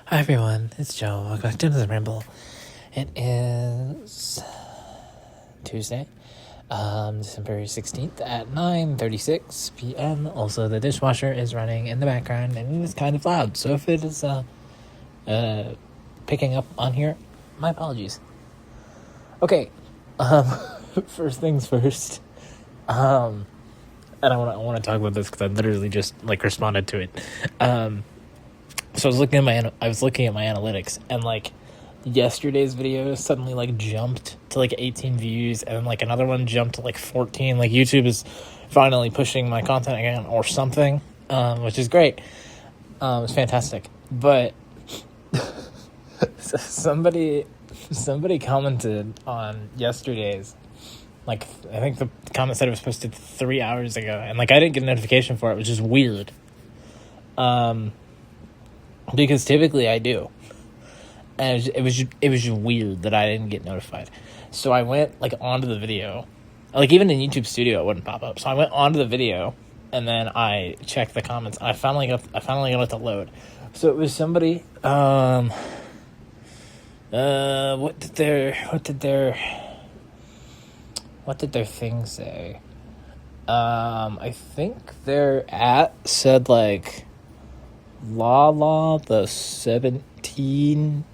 Hi everyone, it's Joe. Welcome back to another ramble. It is Tuesday, December 16th at 9:36 p.m. Also, the dishwasher is running in the background and it is kind of loud, so if it is picking up on here, my apologies. Okay, first things first. And I want to talk about this because I literally just responded to it. So I was looking at my analytics, and yesterday's video suddenly jumped to 18 views, and then another one jumped to 14. YouTube is finally pushing my content again or something, which is great. It's fantastic. But somebody commented on yesterday's. I think the comment said it was posted 3 hours ago, and I didn't get a notification for it, which is weird. Because typically I do, and it was just weird that I didn't get notified. So I went onto the video, even in YouTube Studio it wouldn't pop up. So I went onto the video, and then I checked the comments. And I finally got it to load. So it was somebody. What did their thing say? I think their said Lala the 17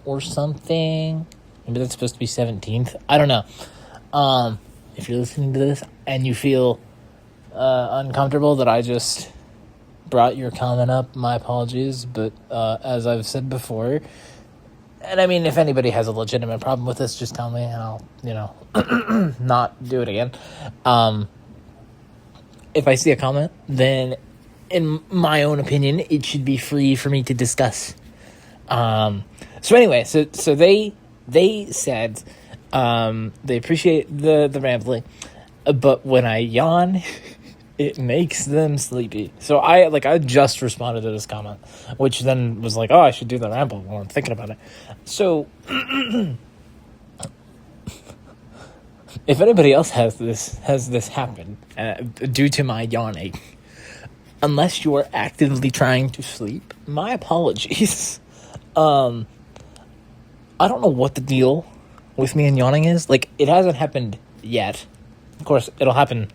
or something. Maybe that's supposed to be 17th. I don't know. If you're listening to this and you feel uncomfortable that I just brought your comment up, my apologies. But as I've said before, and I mean, if anybody has a legitimate problem with this, just tell me and I'll, not do it again. If I see a comment, then in my own opinion, it should be free for me to discuss. So anyway, so they said they appreciate the rambling, but when I yawn, it makes them sleepy. So I just responded to this comment, which then was oh, I should do the ramble while I'm thinking about it. So if anybody else has this happen due to my yawning, unless you are actively trying to sleep, my apologies. I don't know what the deal with me and yawning is. It hasn't happened yet. Of course, it'll happen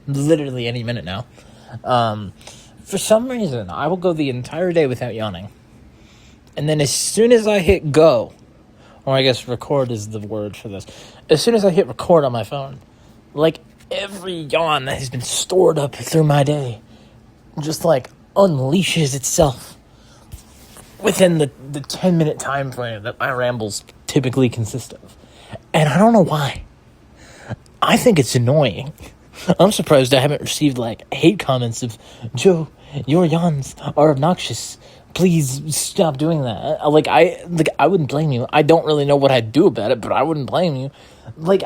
literally any minute now. For some reason, I will go the entire day without yawning. And then as soon as I hit go, or I guess record is the word for this. As soon as I hit record on my phone, every yawn that has been stored up through my day just unleashes itself within the 10-minute time frame that my rambles typically consist of. And I don't know why. I think it's annoying. I'm surprised I haven't received hate comments of, Joe, your yawns are obnoxious. Please stop doing that. I wouldn't blame you. I don't really know what I'd do about it, but I wouldn't blame you.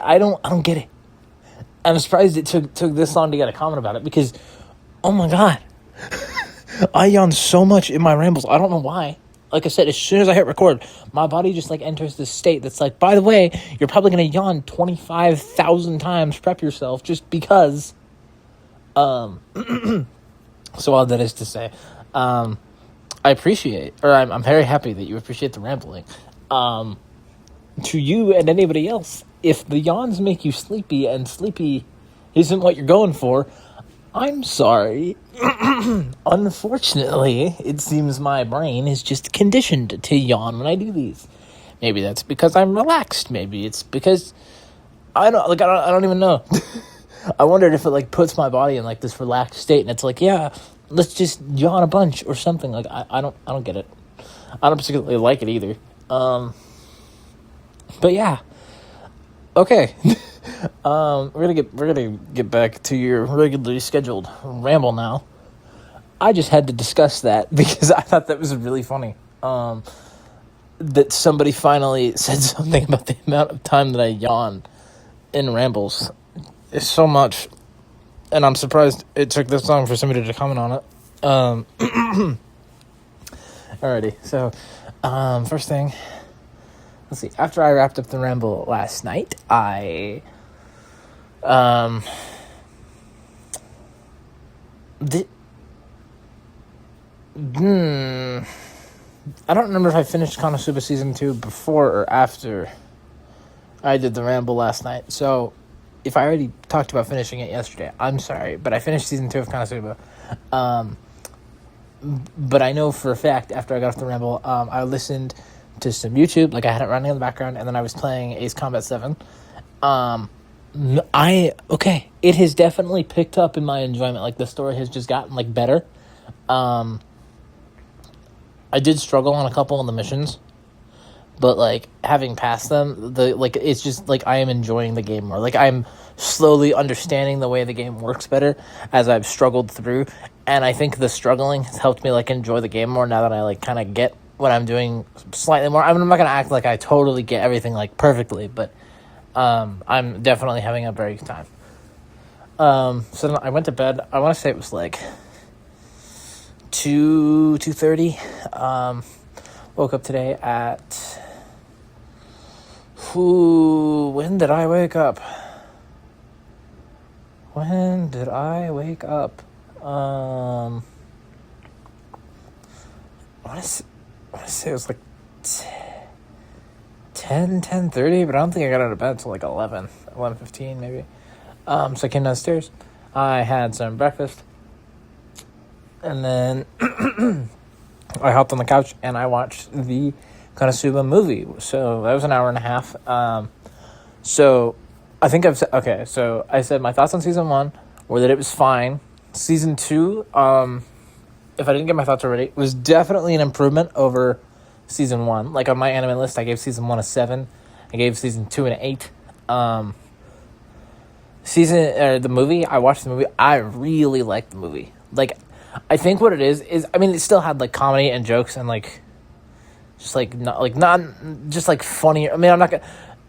I don't get it. I'm surprised it took this long to get a comment about it because, oh my God, I yawn so much in my rambles. I don't know why. Like I said, as soon as I hit record, my body just enters this state that's by the way, you're probably going to yawn 25,000 times. Prep yourself just because. So all that is to say, I appreciate, or I'm very happy that you appreciate the rambling. To you and anybody else, if the yawns make you sleepy and sleepy isn't what you're going for, I'm sorry. Unfortunately, it seems my brain is just conditioned to yawn when I do these. Maybe that's because I'm relaxed. Maybe it's because I don't even know. I wondered if it puts my body in this relaxed state, and it's yeah, let's just yawn a bunch or something. I don't get it. I don't particularly like it either. But yeah. Okay. We're gonna get back to your regularly scheduled ramble now. I just had to discuss that because I thought that was really funny. That somebody finally said something about the amount of time that I yawn in rambles. It's so much, and I'm surprised it took this long for somebody to comment on it. Alrighty, so first thing. Let's see. After I wrapped up the ramble last night, I I don't remember if I finished Konosuba Season 2 before or after I did the ramble last night. So, if I already talked about finishing it yesterday, I'm sorry. But I finished Season 2 of Konosuba. But I know for a fact, after I got off the ramble, I listened to some YouTube. Like, I had it running in the background, and then I was playing Ace Combat 7. It has definitely picked up in my enjoyment. Like, the story has just gotten, like, better. I did struggle on a couple of the missions, but, like, having passed them, it's just, like, I am enjoying the game more. Like, I'm slowly understanding the way the game works better as I've struggled through, and I think the struggling has helped me, like, enjoy the game more now that I, like, kind of get what I'm doing slightly more. I mean, I'm not going to act like I totally get everything, like, perfectly, but I'm definitely having a very good time. So then I went to bed. I want to say it was, like, 2:30. Woke up today at... when did I wake up? I want to say it was like 10:30, but I don't think I got out of bed until like 11:15 maybe. So I came downstairs. I had some breakfast. And then I hopped on the couch and I watched the Konosuba movie. So that was an hour and a half. So I think so I said my thoughts on season 1 were that it was fine. Season 2, if I didn't get my thoughts already, was definitely an improvement over season 1. Like, on my anime list, I gave season 1 a 7. I gave season 2 an 8. The movie, I watched the movie. I really liked the movie. Like, I think what it is, I mean, it still had, like, comedy and jokes and, like, just, like, not just, like, funny. I mean, I didn't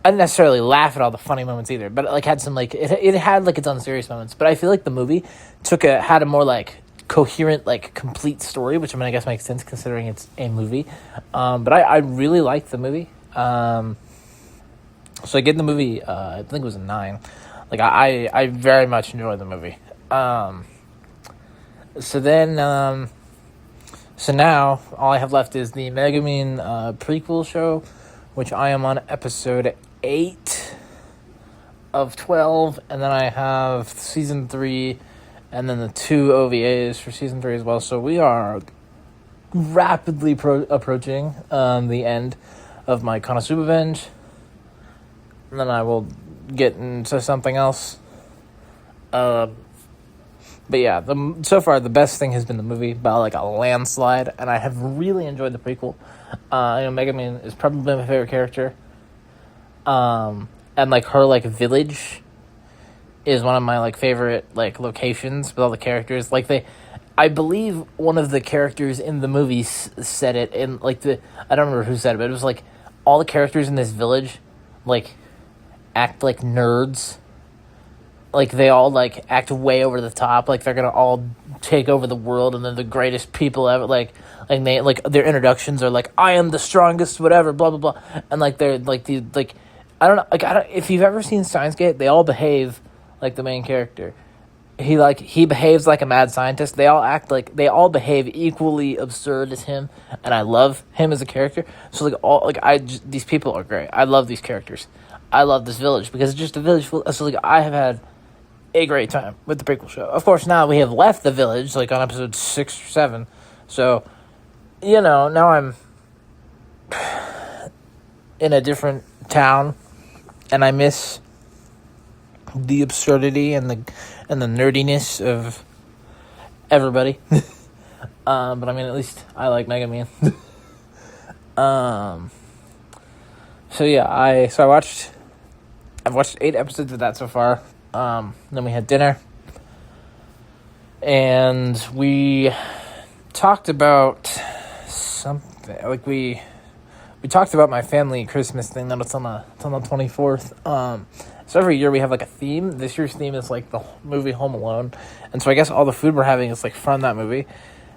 necessarily laugh at all the funny moments either, but it, like, had some, like, it had, like, its unserious moments. But I feel like the movie had a more, like, coherent, like, complete story, which, I mean, I guess makes sense considering it's a movie. But I really liked the movie. So I gave the movie, I think it was a 9. Like, I very much enjoyed the movie. So now, all I have left is the Megumin prequel show, which I am on episode 8 of 12, and then I have season 3, and then the 2 OVAs for season 3 as well. So we are rapidly approaching the end of my Konosuba binge, and then I will get into something else. But yeah, so far the best thing has been the movie by like a landslide, and I have really enjoyed the prequel. Megumin is probably my favorite character. And like her like village is one of my like favorite like locations with all the characters. Like I believe one of the characters in the movie said it in like I don't remember who said it, but it was like all the characters in this village like act like nerds. Like, they all, like, act way over the top. Like, they're gonna all take over the world, and they're the greatest people ever. Like they, like, their introductions are, like, I am the strongest, whatever, blah, blah, blah. And, like, they're, like, I don't know, if you've ever seen Steins Gate, they all behave like the main character. He behaves like a mad scientist. They all behave equally absurd as him, and I love him as a character. So, these people are great. I love these characters. I love this village, because it's just a village full, so, like, I have had a great time with the prequel show. Of course, now we have left the village, like, on episode 6 or 7. So, now I'm in a different town, and I miss the absurdity and the nerdiness of everybody. But I mean, at least I like Megumin. So yeah, I've watched 8 episodes of that so far. Then we had dinner, and we talked about something. Like we talked about my family Christmas thing. That it's on the 24th. So every year we have like a theme. This year's theme is like the movie Home Alone, and so I guess all the food we're having is like from that movie.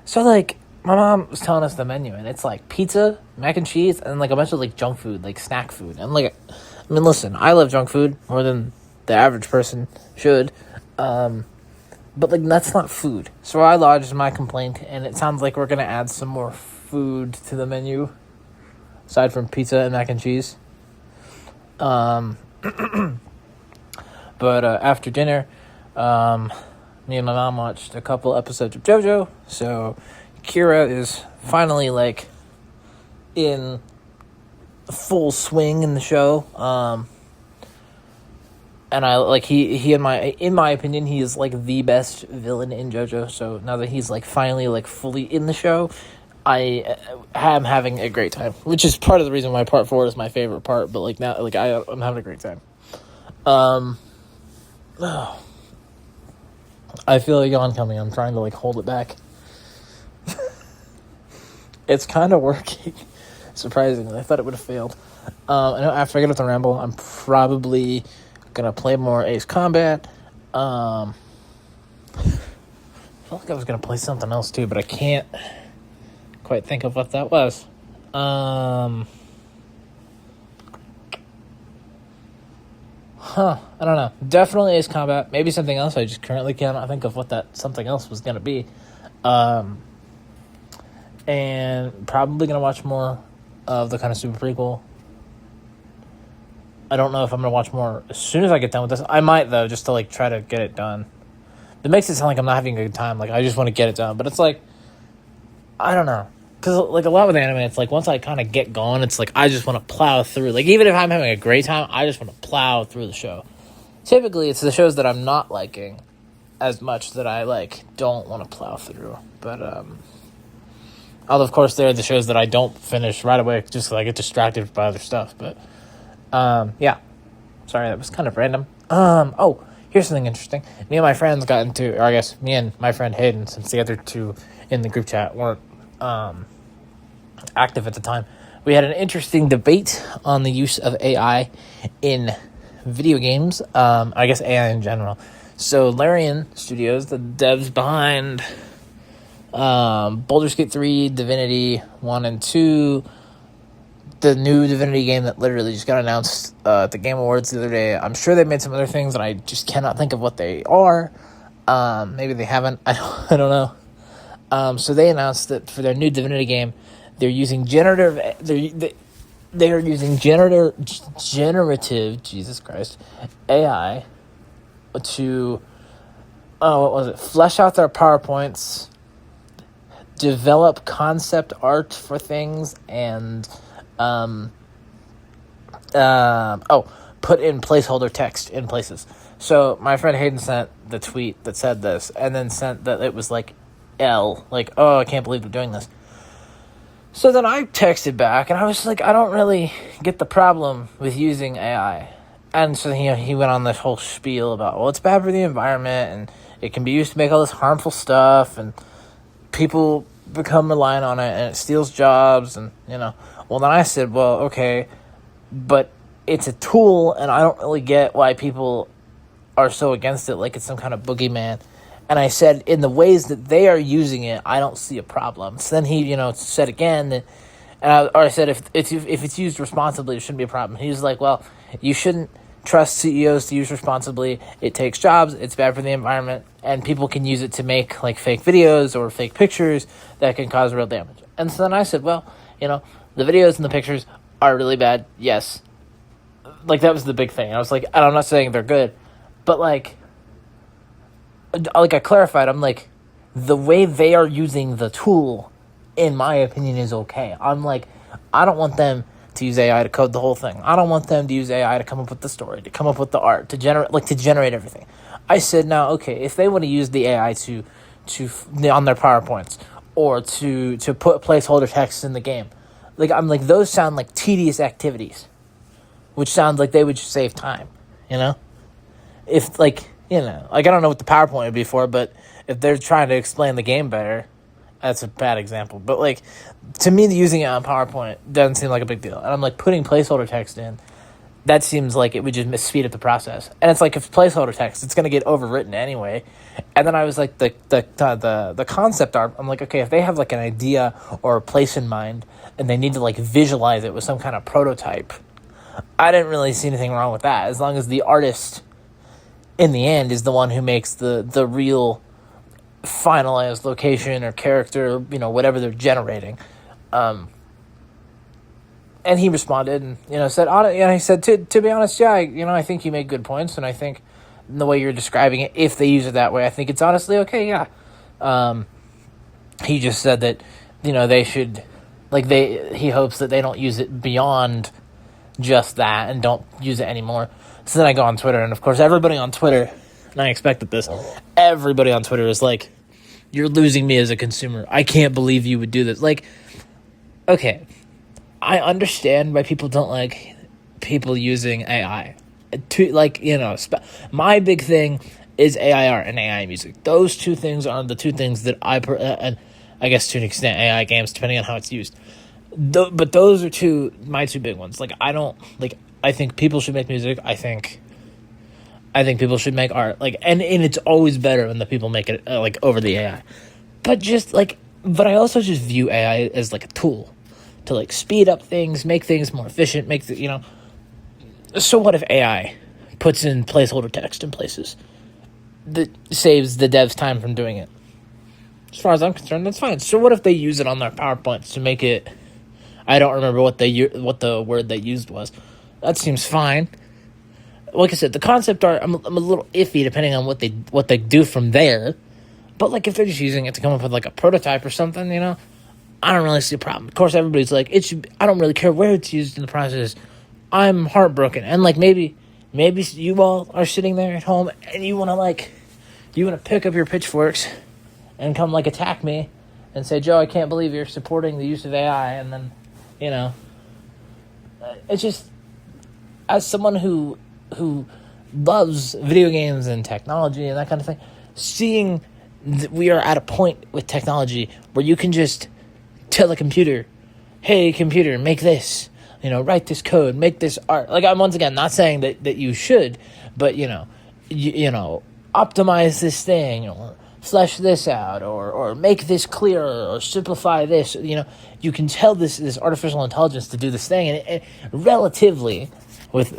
So like my mom was telling us the menu, and it's like pizza, mac and cheese, and like a bunch of like junk food, like snack food. And like, I mean, listen, I love junk food more than the average person should, but like that's not food. So I lodged my complaint, and it sounds like we're gonna add some more food to the menu, aside from pizza and mac and cheese. But after dinner, me and my mom watched a couple episodes of JoJo. So Kira is finally like in full swing in the show. And I like he in my opinion, he is like the best villain in JoJo. So now that he's like finally like fully in the show, I am having a great time, which is part of the reason why part 4 is my favorite part. But like now, like I'm having a great time. I feel a yawn coming. I'm trying to like hold it back. It's kind of working, surprisingly. I thought it would have failed. I know after I get off the ramble, I'm probably gonna play more Ace Combat. I felt like I was gonna play something else too, but I can't quite think of what that was. I don't know. Definitely Ace Combat. Maybe something else. I just currently cannot think of what that something else was gonna be. And probably gonna watch more of the Konosuba prequel. I don't know if I'm gonna watch more as soon as I get done with this. I might though, just to like try to get it done. It makes it sound like I'm not having a good time. Like I just want to get it done, but it's like I don't know, because like a lot with anime, it's like once I kind of get going, it's like I just want to plow through. Like even if I'm having a great time, I just want to plow through the show. Typically, it's the shows that I'm not liking as much that I like don't want to plow through. But although of course they're the shows that I don't finish right away just because I get distracted by other stuff. But yeah, sorry, that was kind of random. Oh, here's something interesting. Me and my friends got into, or I guess me and my friend Hayden, since the other two in the group chat weren't active at the time, we had an interesting debate on the use of AI in video games. I guess AI in general. So Larian Studios, the devs behind Baldur's Gate 3, Divinity 1 and 2, the new Divinity game that literally just got announced at the Game Awards the other day. I'm sure they made some other things, and I just cannot think of what they are. Maybe they haven't. I don't know. So they announced that for their new Divinity game, they're using generative. They are using generative. Jesus Christ, AI to what was it? Flesh out their PowerPoints, develop concept art for things, and put in placeholder text in places. So my friend Hayden sent the tweet that said this, and then sent that it was like like, oh, I can't believe they're doing this. So then I texted back, and I was like, I don't really get the problem with using AI. And so he went on this whole spiel about, well, it's bad for the environment, and it can be used to make all this harmful stuff, and people become reliant on it, and it steals jobs, and, you know. Well, then I said, well, okay, but it's a tool, and I don't really get why people are so against it, like it's some kind of boogeyman. And I said, in the ways that they are using it, I don't see a problem. So then he, said again that, I said, if it's used responsibly, it shouldn't be a problem. He was like, well, you shouldn't trust CEOs to use responsibly. It takes jobs. It's bad for the environment, and people can use it to make like fake videos or fake pictures that can cause real damage. And so then I said, well, the videos and the pictures are really bad. Yes, like that was the big thing. I was like, and I'm not saying they're good, but like I clarified, I'm like, the way they are using the tool, in my opinion, is okay. I'm like, I don't want them to use AI to code the whole thing. I don't want them to use AI to come up with the story, to come up with the art, to generate everything. I said, now, okay, if they want to use the AI to on their PowerPoints, or to put placeholder text in the game, like, I'm like, those sound like tedious activities, which sounds like they would just save time, If, I don't know what the PowerPoint would be for, but if they're trying to explain the game better, that's a bad example. But, to me, using it on PowerPoint doesn't seem like a big deal. And I'm like, putting placeholder text in, that seems like it would just speed up the process. And it's like, if placeholder text, it's going to get overwritten anyway. And then I was like, the concept art, I'm like, okay, if they have, an idea or a place in mind, and they need to, visualize it with some kind of prototype, I didn't really see anything wrong with that, as long as the artist in the end is the one who makes the real finalized location or character, whatever they're generating. And he responded and, said, he said, to be honest, yeah, I think you make good points, and I think the way you're describing it, if they use it that way, I think it's honestly okay, yeah. He just said that, they should, he hopes that they don't use it beyond just that and don't use it anymore. So then I go on Twitter, and of course everybody on Twitter, and I expected this, everybody on Twitter is like, you're losing me as a consumer. I can't believe you would do this. Like, okay, I understand why people don't like people using AI. My big thing is AI art and AI music. Those two things are the two things that and I guess to an extent AI games, depending on how it's used. But those are my two big ones. I think people should make music. I think people should make art. And it's always better when the people make it over the AI. But I also just view AI as a tool to speed up things, make things more efficient, So what if AI puts in placeholder text in places that saves the devs time from doing it? As far as I'm concerned, that's fine. So what if they use it on their PowerPoints to make it? I don't remember what the word they used was. That seems fine. Like I said, the concept art, I'm a little iffy depending on what they do from there. But if they're just using it to come up with a prototype or something, I don't really see a problem. Of course, everybody's like, it should. I don't really care where it's used in the process. I'm heartbroken, and maybe you all are sitting there at home and you want to pick up your pitchforks and come attack me and say, Joe, I can't believe you're supporting the use of AI, and then it's just, as someone who loves video games and technology and that kind of thing, seeing that we are at a point with technology where you can just tell a computer, hey, computer, make this, write this code, make this art. I'm once again not saying that you should, but, optimize this thing or flesh this out or make this clearer or simplify this. You can tell this artificial intelligence to do this thing, and relatively, with,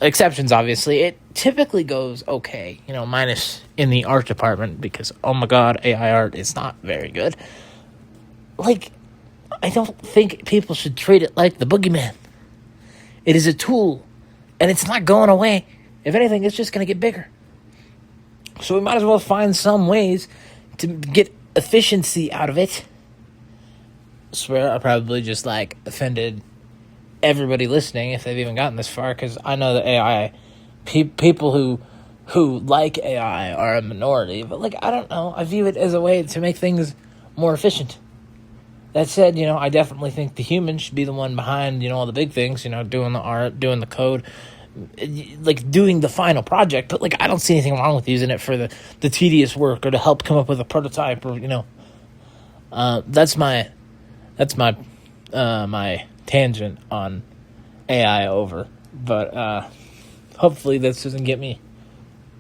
exceptions, obviously, it typically goes okay, minus in the art department because, oh my God, AI art is not very good. I don't think people should treat it like the boogeyman. It is a tool, and it's not going away. If anything, it's just going to get bigger. So we might as well find some ways to get efficiency out of it. I swear I probably just offended everybody listening if they've even gotten this far, because I know that AI, people who like AI are a minority, but I don't know, I view it as a way to make things more efficient. That said, I definitely think the human should be the one behind, all the big things, doing the art, doing the code, doing the final project. But, I don't see anything wrong with using it for the tedious work or to help come up with a prototype or, that's my tangent on AI over. But hopefully this doesn't get me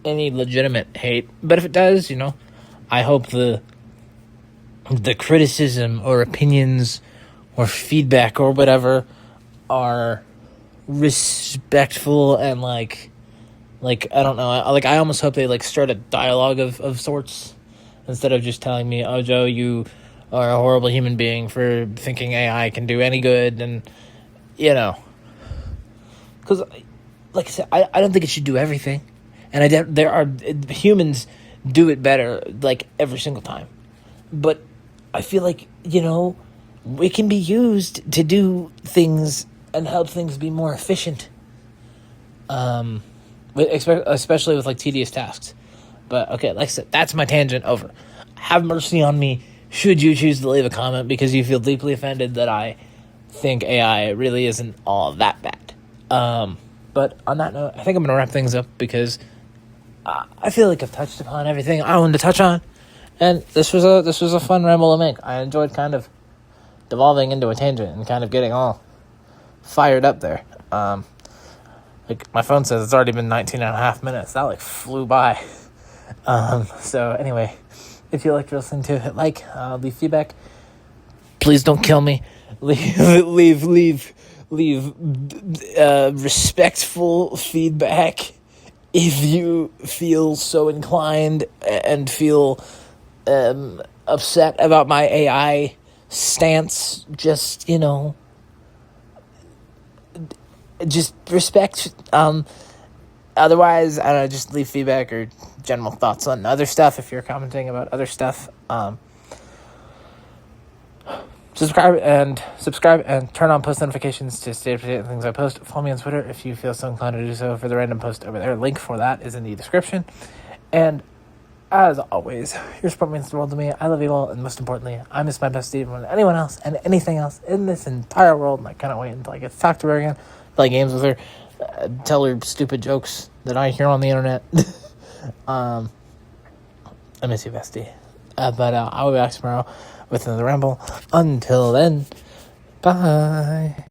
any legitimate hate. But if it does, I hope the criticism or opinions or feedback or whatever are respectful and I don't know, I almost hope they start a dialogue of sorts instead of just telling me, oh, Joe, you are a horrible human being for thinking AI can do any good, and because like I said, I don't think it should do everything, and there are humans do it better every single time, but I feel it can be used to do things and help things be more efficient. Especially with tedious tasks. But okay, like I said, that's my tangent over. Have mercy on me should you choose to leave a comment because you feel deeply offended that I think AI really isn't all that bad. But on that note, I think I'm gonna wrap things up because I feel like I've touched upon everything I wanted to touch on. And this was a fun ramble to make. I enjoyed kind of devolving into a tangent and kind of getting all fired up there. My phone says it's already been 19 and a half minutes. That flew by. So anyway, if you liked listening to it, leave feedback. Please don't kill me. Leave respectful feedback if you feel so inclined and feel upset about my AI stance. Just, just respect. Otherwise, I don't know, just leave feedback or general thoughts on other stuff if you're commenting about other stuff. Subscribe and turn on post notifications to stay up to date on things I post. Follow me on Twitter if you feel so inclined to do so for the random post over there. Link for that is in the description. And as always, your support means the world to me. I love you all, and most importantly, I miss my bestie more than anyone else and anything else in this entire world. And I cannot wait until I get to talk to her again, play games with her, tell her stupid jokes that I hear on the internet. I miss you, bestie. But I'll be back tomorrow with another ramble. Until then, bye.